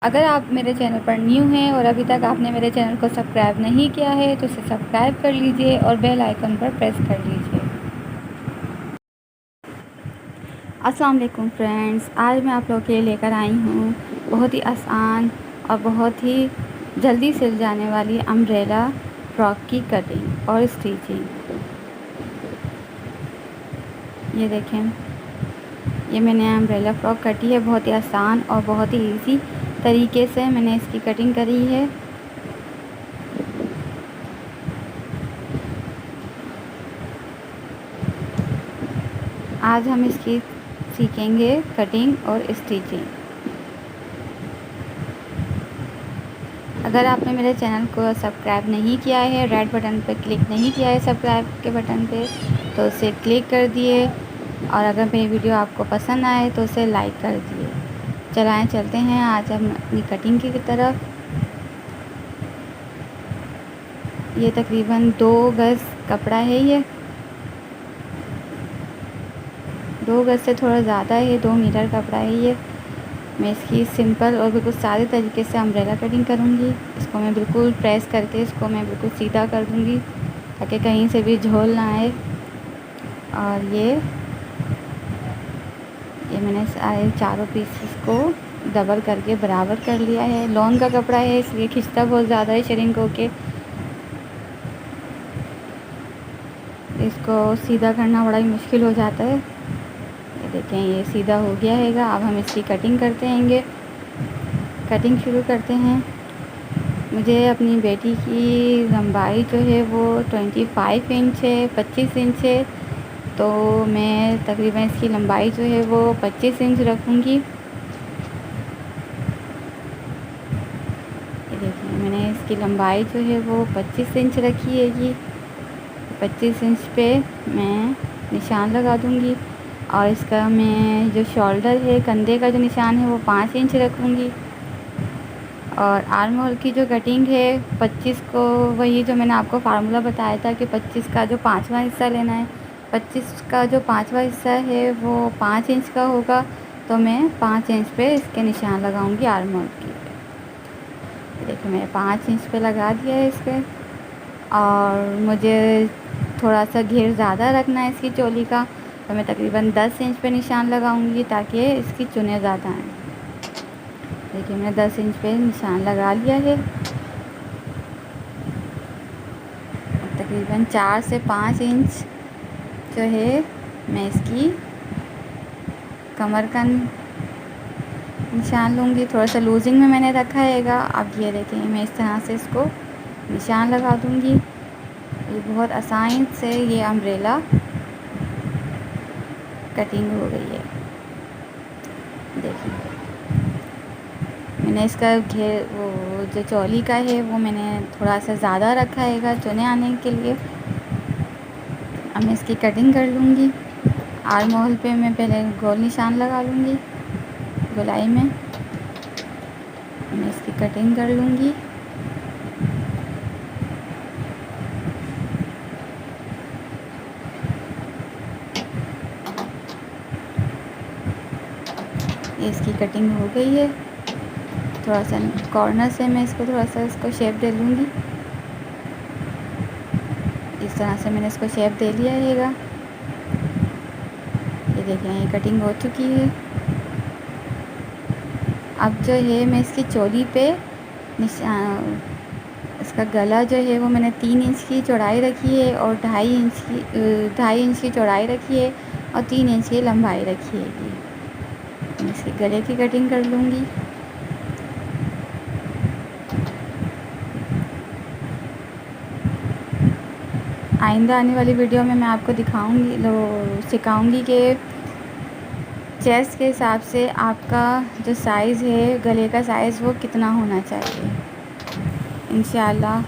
अगर आप मेरे चैनल पर न्यू हैं और अभी तक आपने मेरे चैनल को सब्सक्राइब नहीं किया है तो इसे सब्सक्राइब कर लीजिए और बेल आइकन पर प्रेस कर लीजिए। अस्सलाम वालेकुम फ्रेंड्स, आज मैं आप लोगों के लिए लेकर आई हूँ बहुत ही आसान और बहुत ही जल्दी सिल जाने वाली अम्ब्रेला फ्रॉक की कटिंग और स्टिचिंग। ये देखें, ये मैंने अम्ब्रेला फ्रॉक कटी है। बहुत ही आसान और बहुत ही इजी तरीके से मैंने इसकी कटिंग करी है। आज हम इसकी सीखेंगे कटिंग और स्टिचिंग। अगर आपने मेरे चैनल को सब्सक्राइब नहीं किया है, रेड बटन पर क्लिक नहीं किया है सब्सक्राइब के बटन पे, तो उसे क्लिक कर दिए। और अगर मेरी वीडियो आपको पसंद आए तो उसे लाइक कर दिए। चलाएं, चलते हैं आज हम अपनी कटिंग की तरफ। ये तकरीबन 2 गज़ कपड़ा है। ये 2 गज़ से थोड़ा ज़्यादा है, 2 मीटर कपड़ा है ये। मैं इसकी सिंपल और बिल्कुल सादे तरीके से अम्ब्रेला कटिंग करूँगी। इसको मैं बिल्कुल प्रेस करके इसको मैं बिल्कुल सीधा कर दूँगी ताकि कहीं से भी झोल ना आए। और ये मैंने सारे चारों पीसेस को डबल करके बराबर कर लिया है। लॉन का कपड़ा है इसलिए खिंचता बहुत ज़्यादा है श्रिंक होके। इसको सीधा करना बड़ा ही मुश्किल हो जाता है। ये देखें, ये सीधा हो गया हैगा। अब हम इसकी कटिंग करते हैंगे। कटिंग शुरू करते हैं। मुझे अपनी बेटी की लंबाई जो है वो 25 इंच है, 25 इंच है। तो मैं तकरीबन इसकी लंबाई जो है वो 25 इंच रखूँगी। ये देखिए, मैंने इसकी लंबाई जो है वो 25 इंच रखी है। ये 25 इंच पे मैं निशान लगा दूँगी। और इसका मैं जो शोल्डर है, कंधे का जो निशान है वो 5 इंच रखूँगी। और आर्म होल की जो कटिंग है 25 को, वही जो मैंने आपको फार्मूला बताया था कि 25 का जो 5वां हिस्सा लेना है, 25 का जो 5वां हिस्सा है वो 5 इंच का होगा। तो मैं 5 इंच पे इसके निशान लगाऊंगी आर्म होल की। देखिए, मैंने 5 इंच पे लगा दिया है इस पर। और मुझे थोड़ा सा घेर ज़्यादा रखना है इसकी चोली का, तो मैं तकरीबन 10 इंच पे निशान लगाऊंगी ताकि इसकी चुनें ज़्यादा आएँ। देखिए, मैंने 10 इंच पे निशान लगा लिया है। तकरीबन 4 से 5 इंच जो है मैं इसकी कमर का निशान लूँगी। थोड़ा सा लूजिंग में मैंने रखा हैगा। अब ये देखें, मैं इस तरह से इसको निशान लगा दूँगी। ये बहुत आसान से ये अम्ब्रेला कटिंग हो गई है। देखिए, मैंने इसका घेर वो जो चोली का है वो मैंने थोड़ा सा ज़्यादा रखा हैगा चुने आने के लिए। अब मैं इसकी कटिंग कर लूँगी। आर्म होल पे मैं पहले गोल निशान लगा लूँगी, गोलाई में मैं इसकी कटिंग कर लूँगी। ये इसकी कटिंग हो गई है। थोड़ा सा कॉर्नर से मैं इसको थोड़ा सा इसको शेप दे लूँगी। इस तरह से मैंने इसको शेप दे लिया हैगा। ये देखें, ये कटिंग हो चुकी है। अब जो है मैं इसकी चोली पे निशान, इसका गला जो है वो मैंने 3 इंच की चौड़ाई रखी है और 2.5 इंच की चौड़ाई रखी है और 3 इंच की लंबाई रखी है। मैं इसके गले की कटिंग कर लूँगी। आइंदा आने वाली वीडियो में मैं आपको सिखाऊंगी कि चेस्ट के हिसाब से आपका जो साइज़ है, गले का साइज़ वो कितना होना चाहिए। इंशाल्लाह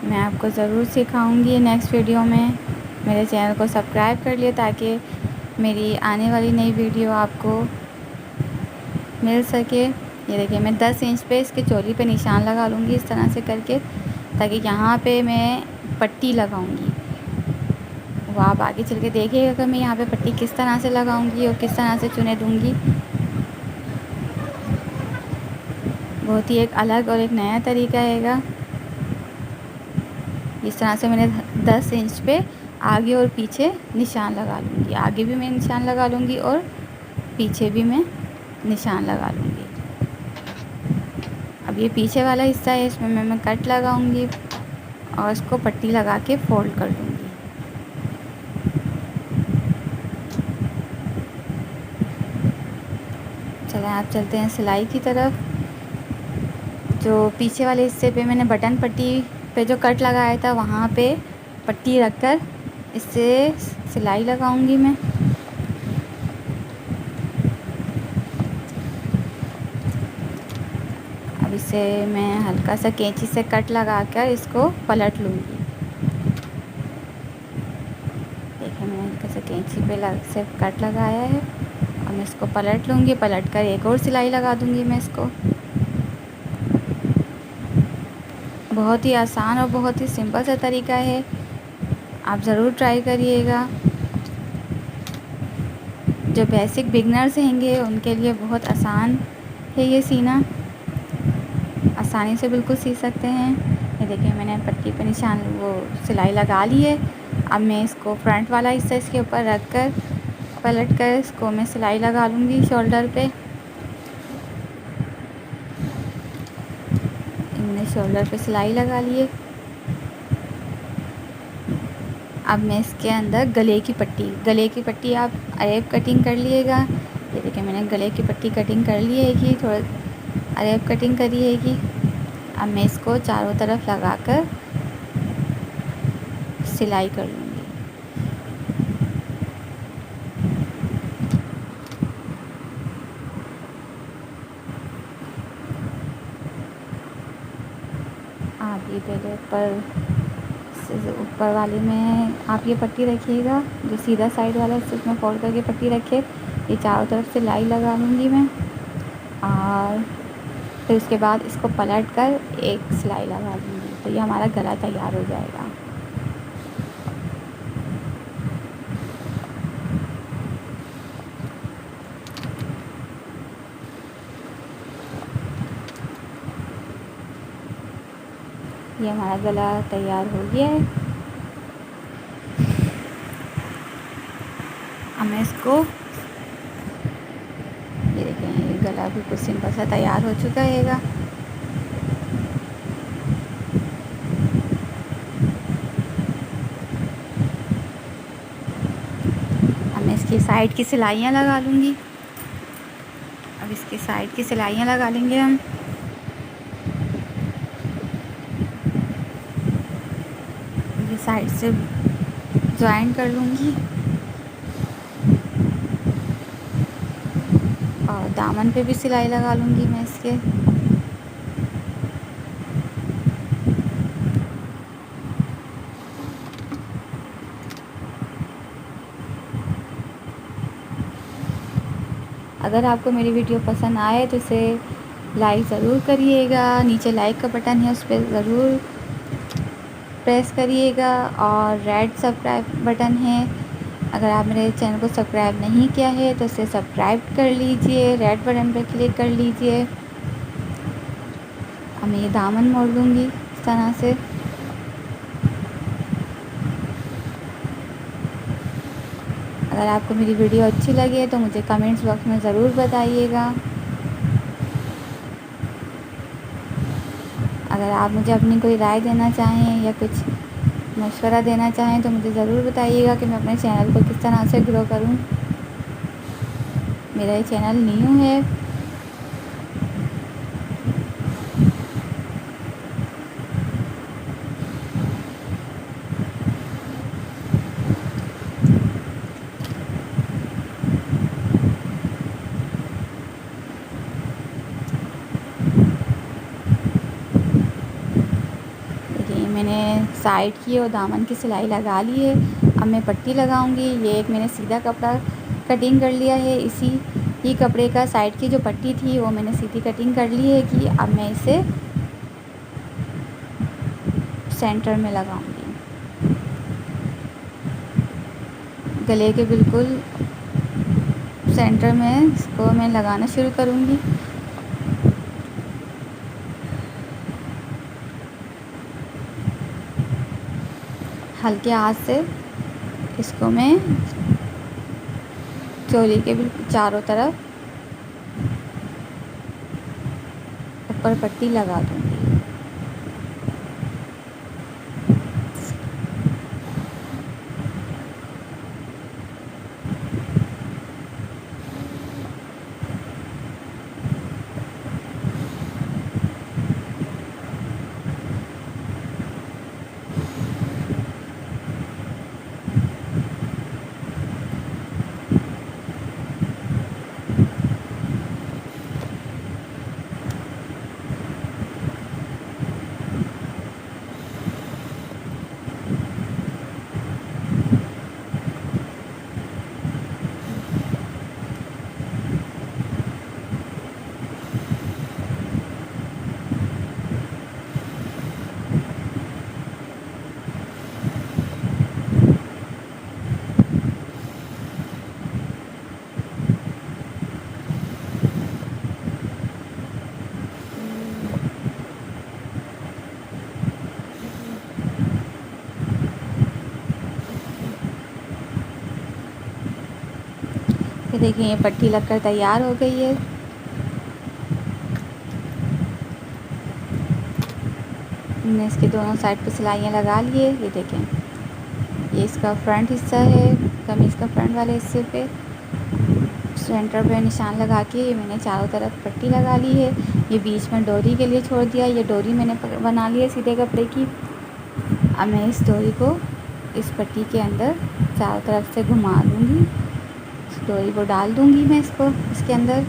मैं आपको ज़रूर सिखाऊंगी नेक्स्ट वीडियो में। मेरे चैनल को सब्सक्राइब कर लिए ताकि मेरी आने वाली नई वीडियो आपको मिल सके। ये देखिए, मैं 10 इंच पे इसके चोली पे निशान लगा लूँगी इस तरह से करके, ताकि यहाँ पे मैं पट्टी लगाऊंगी। वो आप आगे चल के देखिएगा कि मैं यहाँ पे पट्टी किस तरह से लगाऊंगी और किस तरह से चुने दूँगी। बहुत ही एक अलग और एक नया तरीका हैगा। इस तरह से मैंने 10 इंच पे आगे और पीछे निशान लगा लूँगी। आगे भी मैं निशान लगा लूँगी और पीछे भी मैं निशान लगा लूँगी। अब ये पीछे वाला हिस्सा है, इसमें मैं कट लगाऊँगी और इसको पट्टी लगा के फोल्ड कर दूँगी। चलें आप चलते हैं सिलाई की तरफ। जो पीछे वाले हिस्से पे मैंने बटन पट्टी पे जो कट लगाया था वहाँ पे पट्टी रखकर इससे सिलाई लगाऊंगी मैं। अब इसे मैं हल्का सा कैंची से कट लगाकर इसको पलट लूँगी। देखिए मैंने हल्का सा कैंची पे से कट लगाया है और मैं इसको पलट लूँगी। पलट कर एक और सिलाई लगा दूँगी मैं इसको। बहुत ही आसान और बहुत ही सिंपल सा तरीका है, आप ज़रूर ट्राई करिएगा। जो बेसिक बिगनर्स हैंगे उनके लिए बहुत आसान है ये सीना, आसानी से बिल्कुल सी सकते हैं। ये देखिए मैंने पट्टी पे निशान वो सिलाई लगा ली है। अब मैं इसको फ्रंट वाला हिस्सा इसके ऊपर रख कर पलट कर इसको मैं सिलाई लगा लूँगी शोल्डर पे। मैंने शोल्डर पे सिलाई लगा ली है। अब मैं इसके अंदर गले की पट्टी आप अरेब कटिंग कर लिएगा। ये देखिए मैंने गले की पट्टी कटिंग कर ली है कि थोड़ा अरेब कटिंग करी है कि। अब मैं इसको चारों तरफ लगाकर सिलाई कर लूँगी। आप ये पहले ऊपर वाले में आप ये पट्टी रखिएगा, जो सीधा साइड वाला है उसमें फोल्ड करके पट्टी रखे। ये चारों तरफ सिलाई लगा लूँगी मैं और फिर उसके बाद इसको पलट कर एक सिलाई लगा लूँगी। तो ये हमारा गला तैयार हो जाएगा। ये हमारा गला तैयार हो गया है। अब मैं इसको ये देखें, ये गला बिल्कुल सिंपल सा तैयार हो चुका हैगा। अब मैं इसकी साइड की सिलाइयाँ लगा लूँगी। अब इसकी साइड की सिलाइयाँ लगा लेंगे हम। ये साइड से ज्वाइन कर लूँगी और दामन पे भी सिलाई लगा लूँगी मैं इसके। अगर आपको मेरी वीडियो पसंद आए तो इसे लाइक ज़रूर करिएगा। नीचे लाइक का बटन है, उस पर ज़रूर प्रेस करिएगा और रेड सब्सक्राइब बटन है। अगर आप मेरे चैनल को सब्सक्राइब नहीं किया है तो इसे सब्सक्राइब कर लीजिए, रेड बटन पर क्लिक कर लीजिए। अब मैं ये दामन मोड़ लूँगी इस तरह से। अगर आपको मेरी वीडियो अच्छी लगे तो मुझे कमेंट्स बॉक्स में ज़रूर बताइएगा। अगर आप मुझे अपनी कोई राय देना चाहें या कुछ मशवरा देना चाहें तो मुझे ज़रूर बताइएगा कि मैं अपने चैनल को किस तरह से ग्रो करूं। मेरा ये चैनल न्यू है। देखिए मैंने साइड की और दामन की सिलाई लगा ली है। अब मैं पट्टी लगाऊंगी। ये एक मैंने सीधा कपड़ा कटिंग कर लिया है। इसी ही कपड़े का साइड की जो पट्टी थी वो मैंने सीधी कटिंग कर ली है कि अब मैं इसे सेंटर में लगाऊंगी। गले के बिल्कुल सेंटर में इसको मैं लगाना शुरू करूंगी। हल्के आंच से इसको मैं चोली के भी चारों तरफ ऊपर पट्टी लगा दूँगी। ये देखिए ये पट्टी लगकर तैयार हो गई है। हमने इसके दोनों साइड पे सिलाइयाँ लगा लिए। ये देखें, ये इसका फ्रंट हिस्सा है, कमीज़ का फ्रंट वाले हिस्से पे सेंटर पे निशान लगा के मैंने चारों तरफ पट्टी लगा ली है। ये बीच में डोरी के लिए छोड़ दिया। ये डोरी मैंने बना ली है सीधे कपड़े की। अब मैं इस डोरी को इस पट्टी के अंदर चारों तरफ से घुमा दूँगी। इस डोरी को डाल दूँगी मैं इसको इसके अंदर।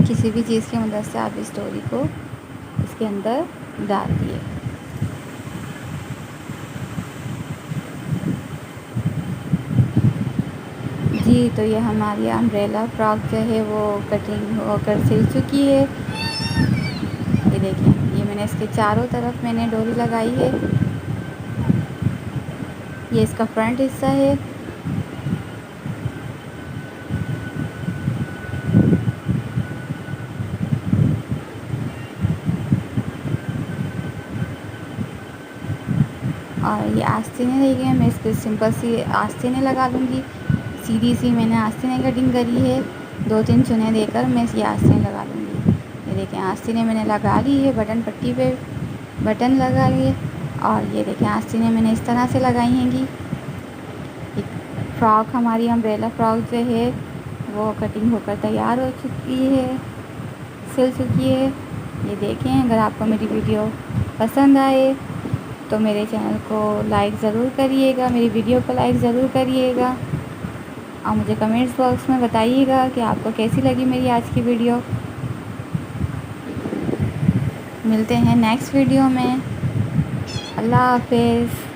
किसी भी चीज़ की मदद से आप इस डोरी को इसके अंदर डाल दिए। जी, तो ये हमारी अम्ब्रेला फ्रॉक जो है वो कटिंग होकर सिल चुकी है। ये देखें, ये मैंने इसके चारों तरफ मैंने डोरी लगाई है। ये इसका फ्रंट हिस्सा है। और ये आस्तीनें रह गई हैं, मैं इसको सिंपल सी आस्तीनें लगा लूँगी। सीधी सी मैंने आस्तीनें कटिंग करी है। 2-3 चुने देकर मैं ये आस्तीनें लगा लूँगी। ये देखें, आस्तीनें मैंने लगा ली है। बटन पट्टी पे बटन लगा लिए और ये देखें आस्तीनें मैंने इस तरह से लगाई हैंगी। फ्रॉक हमारी अम्ब्रेला फ्रॉक जो है वो कटिंग होकर तैयार हो चुकी है, सिल चुकी है। ये देखें, अगर आपको मेरी वीडियो पसंद आए तो मेरे चैनल को लाइक ज़रूर करिएगा, मेरी वीडियो को लाइक ज़रूर करिएगा और मुझे कमेंट्स बॉक्स में बताइएगा कि आपको कैसी लगी मेरी आज की वीडियो। मिलते हैं नेक्स्ट वीडियो में। अल्लाह हाफ़िज़।